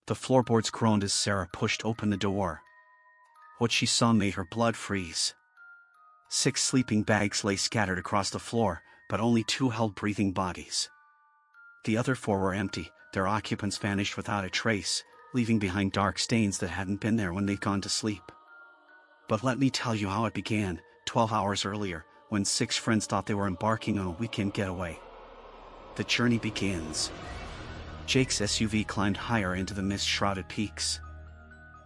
The floorboards groaned as Sarah pushed open the door. What she saw made her blood freeze. 6 sleeping bags lay scattered across the floor, but only 2 held breathing bodies. The other 4 were empty, their occupants vanished without a trace, leaving behind dark stains that hadn't been there when they'd gone to sleep. But let me tell you how it began, 12 hours earlier, when 6 friends thought they were embarking on a weekend getaway. The journey begins. Jake's SUV climbed higher into the mist-shrouded peaks.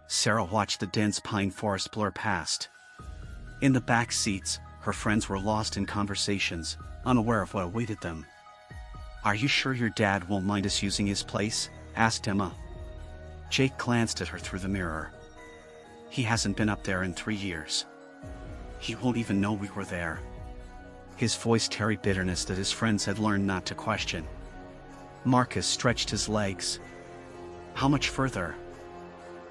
Sarah watched the dense pine forest blur past. In the back seats, her friends were lost in conversations, unaware of what awaited them. "Are you sure your dad won't mind us using his place?" asked Emma. Jake glanced at her through the mirror. "He hasn't been up there in 3 years. He won't even know we were there." His voice carried bitterness that his friends had learned not to question. Marcus stretched his legs. "How much further?"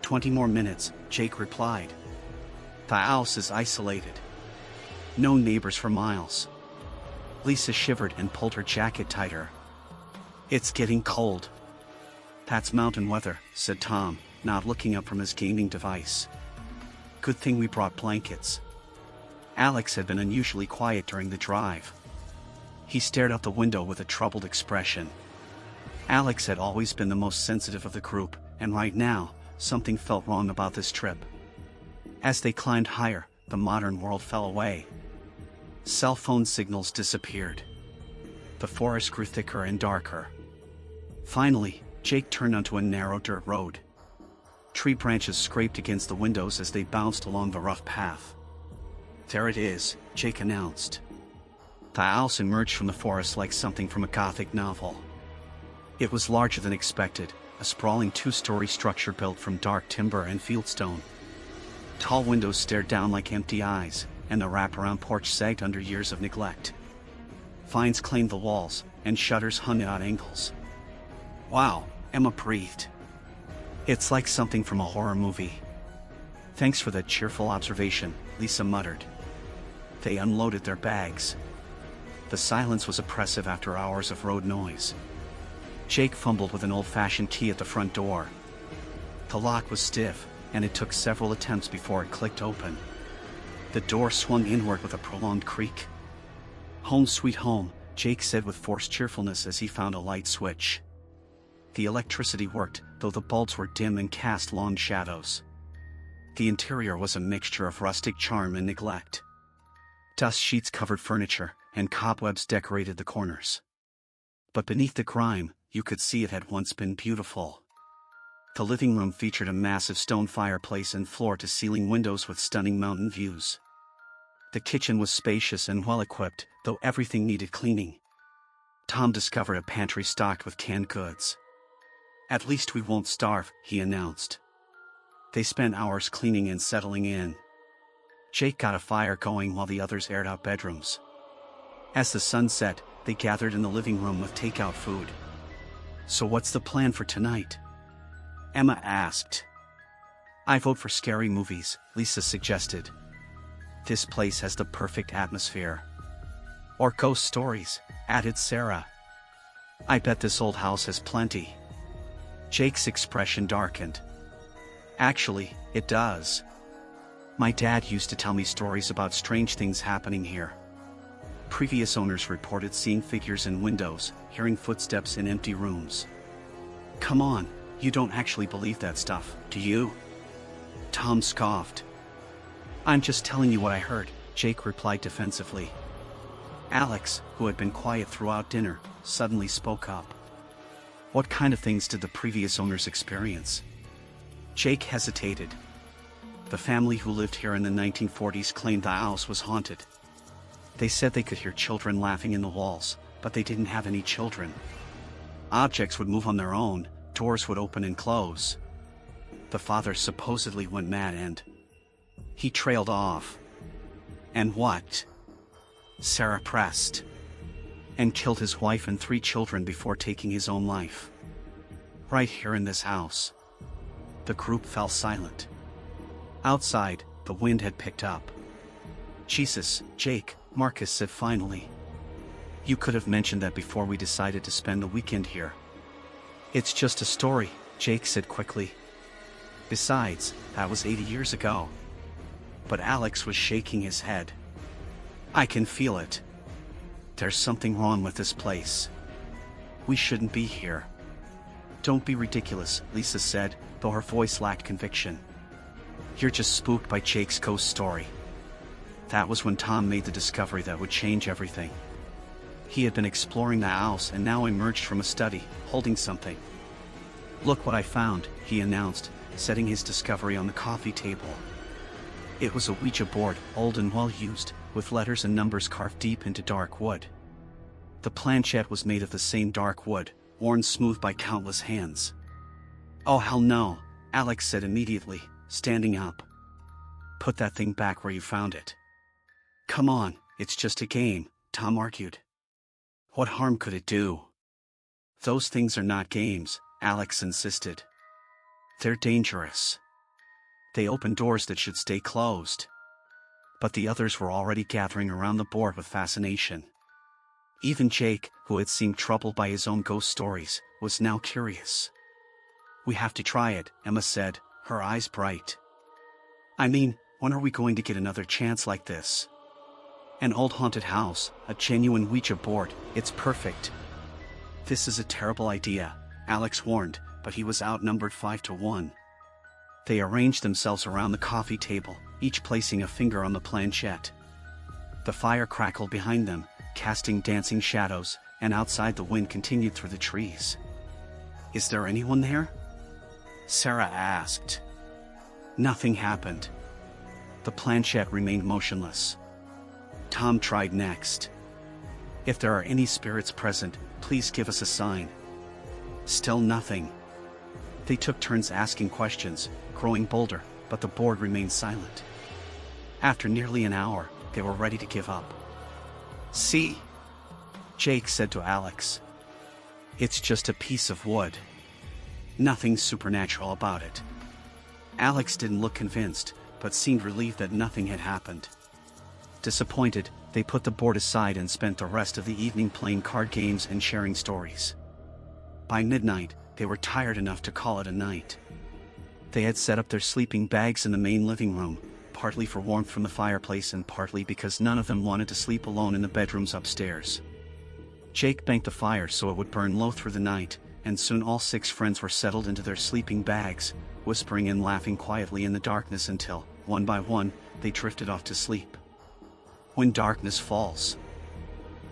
20 more minutes, Jake replied. "The house is isolated. No neighbors for miles." Lisa shivered and pulled her jacket tighter. "It's getting cold." "That's mountain weather," said Tom, not looking up from his gaming device. "Good thing we brought blankets." Alex had been unusually quiet during the drive. He stared out the window with a troubled expression. Alex had always been the most sensitive of the group, and right now, something felt wrong about this trip. As they climbed higher, the modern world fell away. Cell phone signals disappeared. The forest grew thicker and darker. Finally, Jake turned onto a narrow dirt road. Tree branches scraped against the windows as they bounced along the rough path. "There it is," Jake announced. The house emerged from the forest like something from a Gothic novel. It was larger than expected, a sprawling 2-story structure built from dark timber and fieldstone. Tall windows stared down like empty eyes, and the wraparound porch sagged under years of neglect. Vines claimed the walls, and shutters hung at odd angles. "Wow," Emma breathed. "It's like something from a horror movie." "Thanks for that cheerful observation," Lisa muttered. They unloaded their bags. The silence was oppressive after hours of road noise. Jake fumbled with an old-fashioned key at the front door. The lock was stiff, and it took several attempts before it clicked open. The door swung inward with a prolonged creak. "Home sweet home," Jake said with forced cheerfulness as he found a light switch. The electricity worked, though the bulbs were dim and cast long shadows. The interior was a mixture of rustic charm and neglect. Dust sheets covered furniture, and cobwebs decorated the corners. But beneath the grime, you could see it had once been beautiful. The living room featured a massive stone fireplace and floor-to-ceiling windows with stunning mountain views. The kitchen was spacious and well-equipped, though everything needed cleaning. Tom discovered a pantry stocked with canned goods. "At least we won't starve," he announced. They spent hours cleaning and settling in. Jake got a fire going while the others aired out bedrooms. As the sun set, they gathered in the living room with takeout food. "So what's the plan for tonight?" Emma asked. "I vote for scary movies," Lisa suggested. "This place has the perfect atmosphere." "Or ghost stories," added Sarah. "I bet this old house has plenty." Jake's expression darkened. "Actually, it does. My dad used to tell me stories about strange things happening here. Previous owners reported seeing figures in windows, hearing footsteps in empty rooms." "Come on, you don't actually believe that stuff, do you?" Tom scoffed. "I'm just telling you what I heard," Jake replied defensively. Alex, who had been quiet throughout dinner, suddenly spoke up. "What kind of things did the previous owners experience?" Jake hesitated. "The family who lived here in the 1940s claimed the house was haunted. They said they could hear children laughing in the walls, but they didn't have any children. Objects would move on their own, doors would open and close. The father supposedly went mad and..." He trailed off. "And what?" Sarah pressed. "And killed his wife and 3 children before taking his own life. Right here in this house." The group fell silent. Outside, the wind had picked up. "Jesus, Jake," Marcus said finally. "You could have mentioned that before we decided to spend the weekend here." "It's just a story," Jake said quickly. Besides, that was 80 years ago. But Alex was shaking his head. I can feel it. There's something wrong with this place. We shouldn't be here. Don't be ridiculous, Lisa said, though her voice lacked conviction. You're just spooked by Jake's ghost story. That was when Tom made the discovery that would change everything. He had been exploring the house and now emerged from a study, holding something. Look what I found, he announced, setting his discovery on the coffee table. It was a Ouija board, old and well used, with letters and numbers carved deep into dark wood. The planchette was made of the same dark wood, worn smooth by countless hands. Oh hell no, Alex said immediately, standing up. Put that thing back where you found it. Come on, it's just a game, Tom argued. What harm could it do? Those things are not games, Alex insisted. They're dangerous. They open doors that should stay closed. But the others were already gathering around the board with fascination. Even Jake, who had seemed troubled by his own ghost stories, was now curious. We have to try it, Emma said, her eyes bright. I mean, when are we going to get another chance like this? An old haunted house, a genuine Ouija board, it's perfect. This is a terrible idea, Alex warned, but he was outnumbered 5-1. They arranged themselves around the coffee table, each placing a finger on the planchette. The fire crackled behind them, casting dancing shadows, and outside the wind continued through the trees. Is there anyone there? Sarah asked. Nothing happened. The planchette remained motionless. Tom tried next. If there are any spirits present, please give us a sign. Still nothing. They took turns asking questions, growing bolder, but the board remained silent. After nearly an hour, they were ready to give up. See? Jake said to Alex. It's just a piece of wood. Nothing supernatural about it. Alex didn't look convinced, but seemed relieved that nothing had happened. Disappointed, they put the board aside and spent the rest of the evening playing card games and sharing stories. By midnight, they were tired enough to call it a night. They had set up their sleeping bags in the main living room, partly for warmth from the fireplace and partly because none of them wanted to sleep alone in the bedrooms upstairs. Jake banked the fire so it would burn low through the night, and soon all 6 friends were settled into their sleeping bags, whispering and laughing quietly in the darkness until, one by one, they drifted off to sleep. When darkness falls.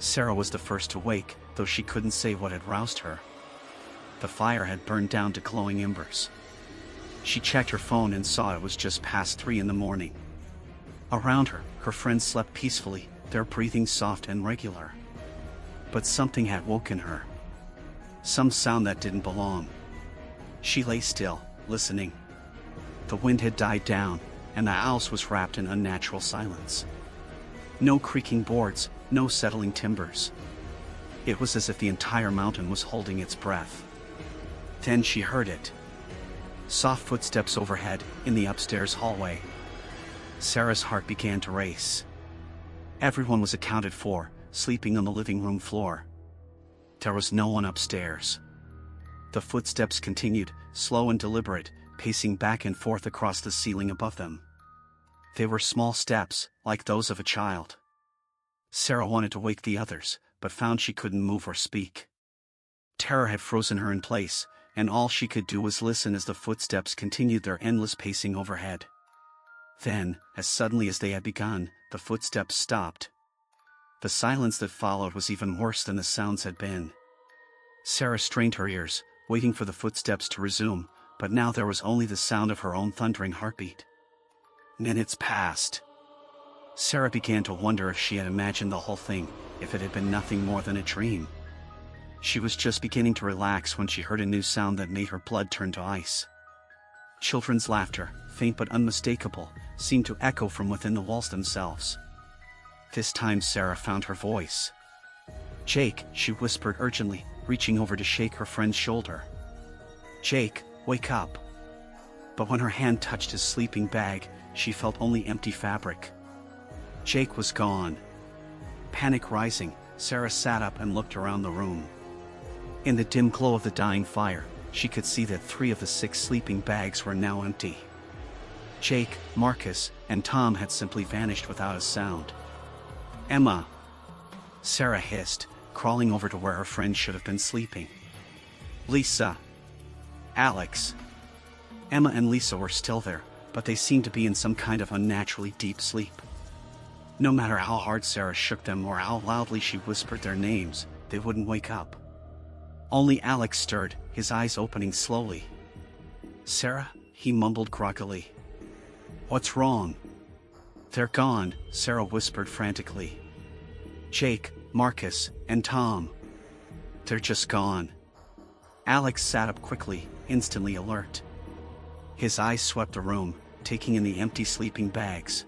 Sarah was the first to wake, though she couldn't say what had roused her. The fire had burned down to glowing embers. She checked her phone and saw it was just past 3 in the morning. Around her, her friends slept peacefully, their breathing soft and regular. But something had woken her. Some sound that didn't belong. She lay still, listening. The wind had died down, and the house was wrapped in unnatural silence. No creaking boards, no settling timbers. It was as if the entire mountain was holding its breath. Then she heard it. Soft footsteps overhead, in the upstairs hallway. Sarah's heart began to race. Everyone was accounted for, sleeping on the living room floor. There was no one upstairs. The footsteps continued, slow and deliberate, pacing back and forth across the ceiling above them. They were small steps, like those of a child. Sarah wanted to wake the others, but found she couldn't move or speak. Terror had frozen her in place, and all she could do was listen as the footsteps continued their endless pacing overhead. Then, as suddenly as they had begun, the footsteps stopped. The silence that followed was even worse than the sounds had been. Sarah strained her ears, waiting for the footsteps to resume, but now there was only the sound of her own thundering heartbeat. Minutes passed. Sarah began to wonder if she had imagined the whole thing, if it had been nothing more than a dream. She was just beginning to relax when she heard a new sound that made her blood turn to ice. Children's laughter, faint but unmistakable, seemed to echo from within the walls themselves. This time Sarah found her voice. "Jake," she whispered urgently, reaching over to shake her friend's shoulder. "Jake, wake up." But when her hand touched his sleeping bag, she felt only empty fabric. Jake was gone. Panic rising, Sarah sat up and looked around the room. In the dim glow of the dying fire, she could see that 3 of the 6 sleeping bags were now empty. Jake, Marcus, and Tom had simply vanished without a sound. "Emma!" Sarah hissed, crawling over to where her friend should have been sleeping. "Lisa!" "Alex!" Emma and Lisa were still there, but they seemed to be in some kind of unnaturally deep sleep. No matter how hard Sarah shook them or how loudly she whispered their names, they wouldn't wake up. Only Alex stirred, his eyes opening slowly. "Sarah?" he mumbled groggily. "What's wrong?" "They're gone," Sarah whispered frantically. "Jake, Marcus, and Tom. They're just gone." Alex sat up quickly, instantly alert. His eyes swept the room, taking in the empty sleeping bags.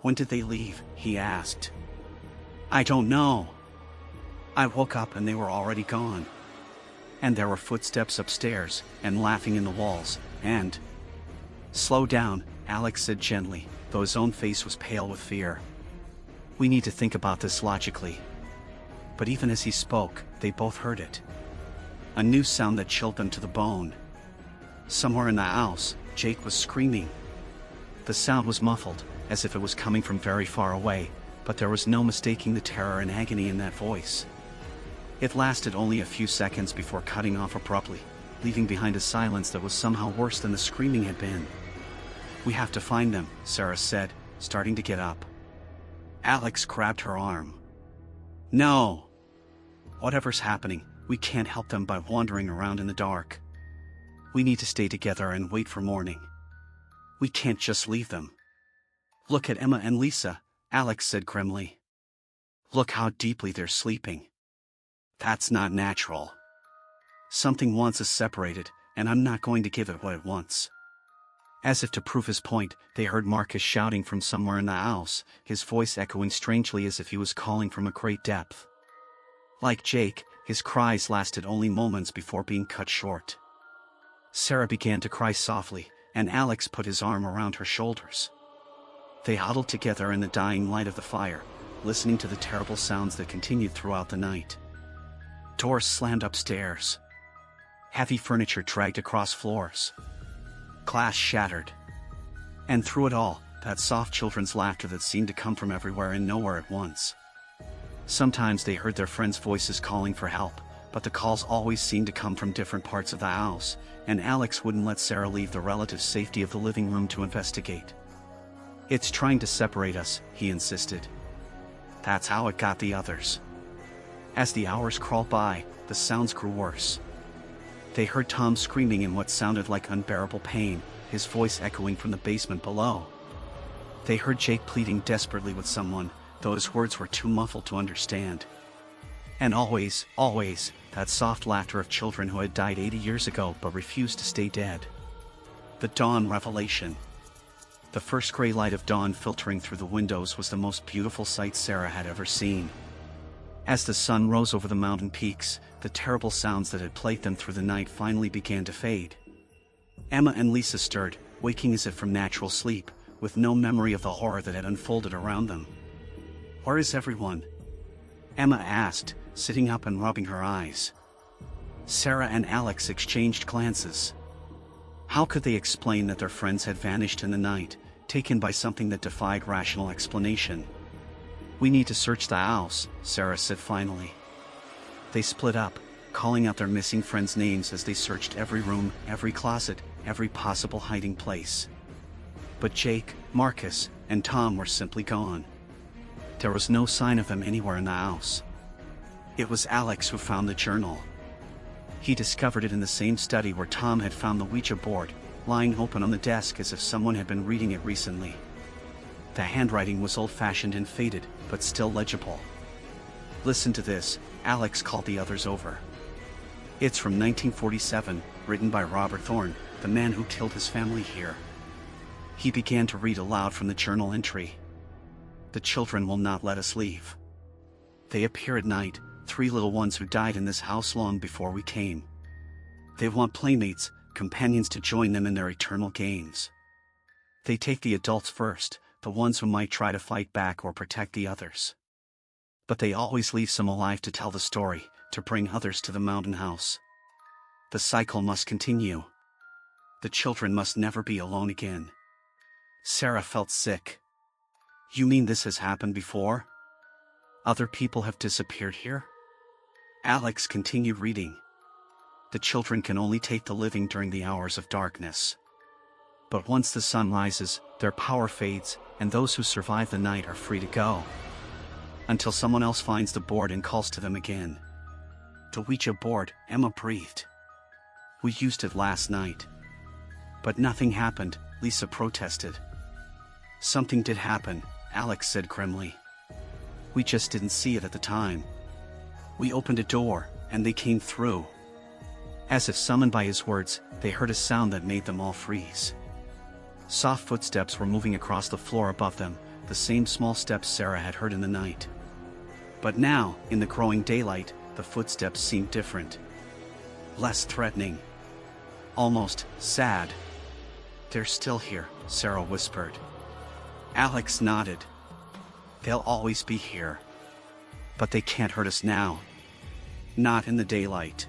"When did they leave?" he asked. "I don't know. I woke up and they were already gone. And there were footsteps upstairs, and laughing in the walls, and—" "Slow down," Alex said gently, though his own face was pale with fear. "We need to think about this logically." But even as he spoke, they both heard it. A new sound that chilled them to the bone. Somewhere in the house, Jake was screaming. The sound was muffled, as if it was coming from very far away, but there was no mistaking the terror and agony in that voice. It lasted only a few seconds before cutting off abruptly, leaving behind a silence that was somehow worse than the screaming had been. "We have to find them," Sarah said, starting to get up. Alex grabbed her arm. "No! Whatever's happening, we can't help them by wandering around in the dark. We need to stay together and wait for morning. We can't just leave them." "Look at Emma and Lisa," Alex said grimly. "Look how deeply they're sleeping. That's not natural. Something wants us separated, and I'm not going to give it what it wants." As if to prove his point, they heard Marcus shouting from somewhere in the house, his voice echoing strangely as if he was calling from a great depth. Like Jake, his cries lasted only moments before being cut short. Sarah began to cry softly, and Alex put his arm around her shoulders. They huddled together in the dying light of the fire, listening to the terrible sounds that continued throughout the night. Doors slammed upstairs. Heavy furniture dragged across floors. Glass shattered. And through it all, that soft children's laughter that seemed to come from everywhere and nowhere at once. Sometimes they heard their friends' voices calling for help, but the calls always seemed to come from different parts of the house, and Alex wouldn't let Sarah leave the relative safety of the living room to investigate. "It's trying to separate us," he insisted. "That's how it got the others." As the hours crawled by, the sounds grew worse. They heard Tom screaming in what sounded like unbearable pain, his voice echoing from the basement below. They heard Jake pleading desperately with someone, though his words were too muffled to understand. And always, always, that soft laughter of children who had died 80 years ago but refused to stay dead. The dawn revelation. The first gray light of dawn filtering through the windows was the most beautiful sight Sarah had ever seen. As the sun rose over the mountain peaks, the terrible sounds that had plagued them through the night finally began to fade. Emma and Lisa stirred, waking as if from natural sleep, with no memory of the horror that had unfolded around them. "Where is everyone?" Emma asked, sitting up and rubbing her eyes. Sarah and Alex exchanged glances. How could they explain that their friends had vanished in the night, taken by something that defied rational explanation? "We need to search the house," Sarah said finally. They split up, calling out their missing friends' names as they searched every room, every closet, every possible hiding place. But Jake, Marcus, and Tom were simply gone. There was no sign of them anywhere in the house. It was Alex who found the journal. He discovered it in the same study where Tom had found the Ouija board, lying open on the desk as if someone had been reading it recently. The handwriting was old-fashioned and faded, but still legible. "Listen to this," Alex called the others over. "It's from 1947, written by Robert Thorne, the man who killed his family here." He began to read aloud from the journal entry. "The children will not let us leave. They appear at night, 3 little ones who died in this house long before we came. They want playmates, companions to join them in their eternal games. They take the adults first, the ones who might try to fight back or protect the others. But they always leave some alive to tell the story, to bring others to the mountain house. The cycle must continue. The children must never be alone again. Sarah felt sick. You mean this has happened before? Other people have disappeared here? Alex continued reading. The children can only take the living during the hours of darkness. But once the sun rises, their power fades, and those who survive the night are free to go. Until someone else finds the board and calls to them again. The Ouija board, Emma breathed. We used it last night. But nothing happened, Lisa protested. Something did happen, Alex said grimly. We just didn't see it at the time. We opened a door, and they came through. As if summoned by his words, they heard a sound that made them all freeze. Soft footsteps were moving across the floor above them, the same small steps Sarah had heard in the night. But now, in the growing daylight, the footsteps seemed different. Less threatening. Almost sad. They're still here, Sarah whispered. Alex nodded. They'll always be here. But they can't hurt us now. Not in the daylight.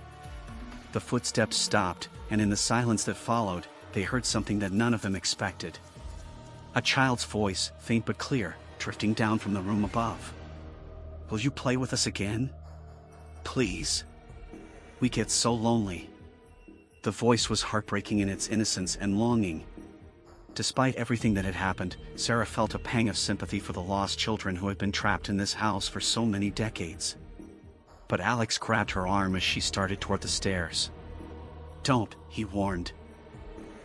The footsteps stopped, and in the silence that followed, they heard something that none of them expected. A child's voice, faint but clear, drifting down from the room above. Will you play with us again? Please. We get so lonely. The voice was heartbreaking in its innocence and longing. Despite everything that had happened, Sarah felt a pang of sympathy for the lost children who had been trapped in this house for so many decades. But Alex grabbed her arm as she started toward the stairs. Don't, he warned.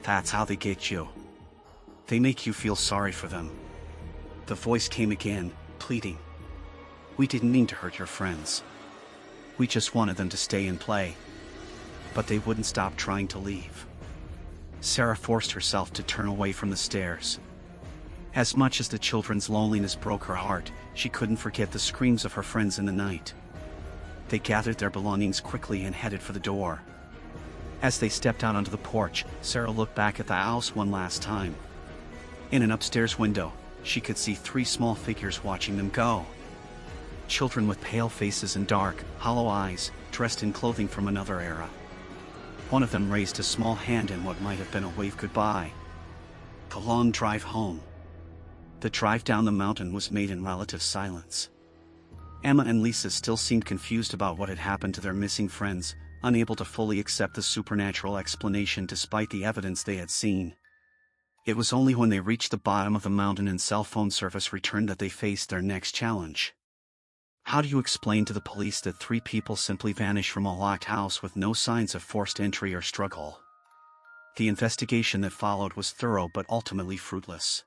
That's how they get you. They make you feel sorry for them. The voice came again, pleading. We didn't mean to hurt your friends. We just wanted them to stay and play. But they wouldn't stop trying to leave. Sarah forced herself to turn away from the stairs. As much as the children's loneliness broke her heart, she couldn't forget the screams of her friends in the night. They gathered their belongings quickly and headed for the door. As they stepped out onto the porch, Sarah looked back at the house one last time. In an upstairs window, she could see 3 small figures watching them go. Children with pale faces and dark, hollow eyes, dressed in clothing from another era. One of them raised a small hand in what might have been a wave goodbye. The long drive home. The drive down the mountain was made in relative silence. Emma and Lisa still seemed confused about what had happened to their missing friends, unable to fully accept the supernatural explanation despite the evidence they had seen. It was only when they reached the bottom of the mountain and cell phone service returned that they faced their next challenge. How do you explain to the police that 3 people simply vanished from a locked house with no signs of forced entry or struggle? The investigation that followed was thorough but ultimately fruitless.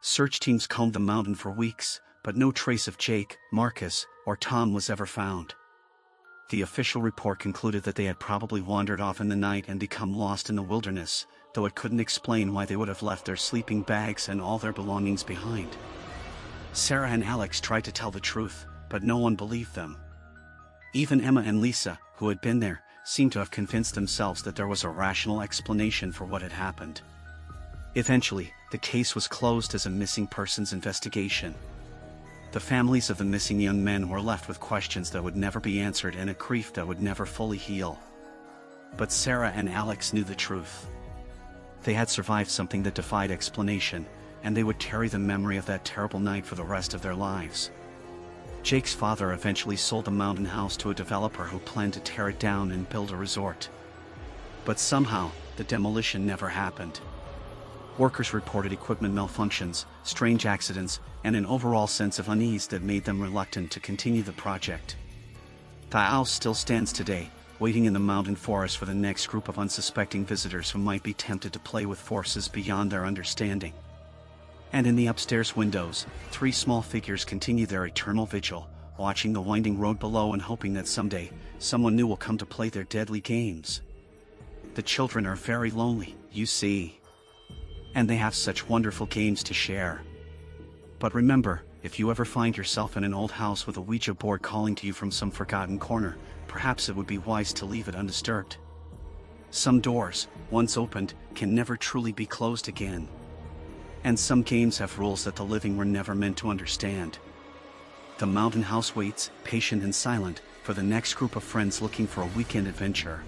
Search teams combed the mountain for weeks, but no trace of Jake, Marcus, or Tom was ever found. The official report concluded that they had probably wandered off in the night and become lost in the wilderness, though it couldn't explain why they would have left their sleeping bags and all their belongings behind. Sarah and Alex tried to tell the truth, but no one believed them. Even Emma and Lisa, who had been there, seemed to have convinced themselves that there was a rational explanation for what had happened. Eventually, the case was closed as a missing persons investigation. The families of the missing young men were left with questions that would never be answered and a grief that would never fully heal. But Sarah and Alex knew the truth. They had survived something that defied explanation, and they would carry the memory of that terrible night for the rest of their lives. Jake's father eventually sold the mountain house to a developer who planned to tear it down and build a resort. But somehow, the demolition never happened. Workers reported equipment malfunctions, strange accidents, and an overall sense of unease that made them reluctant to continue the project. The house still stands today, waiting in the mountain forest for the next group of unsuspecting visitors who might be tempted to play with forces beyond their understanding. And in the upstairs windows, 3 small figures continue their eternal vigil, watching the winding road below and hoping that someday, someone new will come to play their deadly games. The children are very lonely, you see. And they have such wonderful games to share. But remember, if you ever find yourself in an old house with a Ouija board calling to you from some forgotten corner, perhaps it would be wise to leave it undisturbed. Some doors, once opened, can never truly be closed again. And some games have rules that the living were never meant to understand. The mountain house waits, patient and silent, for the next group of friends looking for a weekend adventure.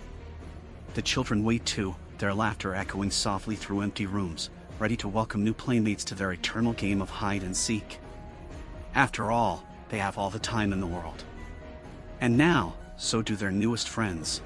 The children wait too, their laughter echoing softly through empty rooms, ready to welcome new playmates to their eternal game of hide and seek. After all, they have all the time in the world. And now, so do their newest friends.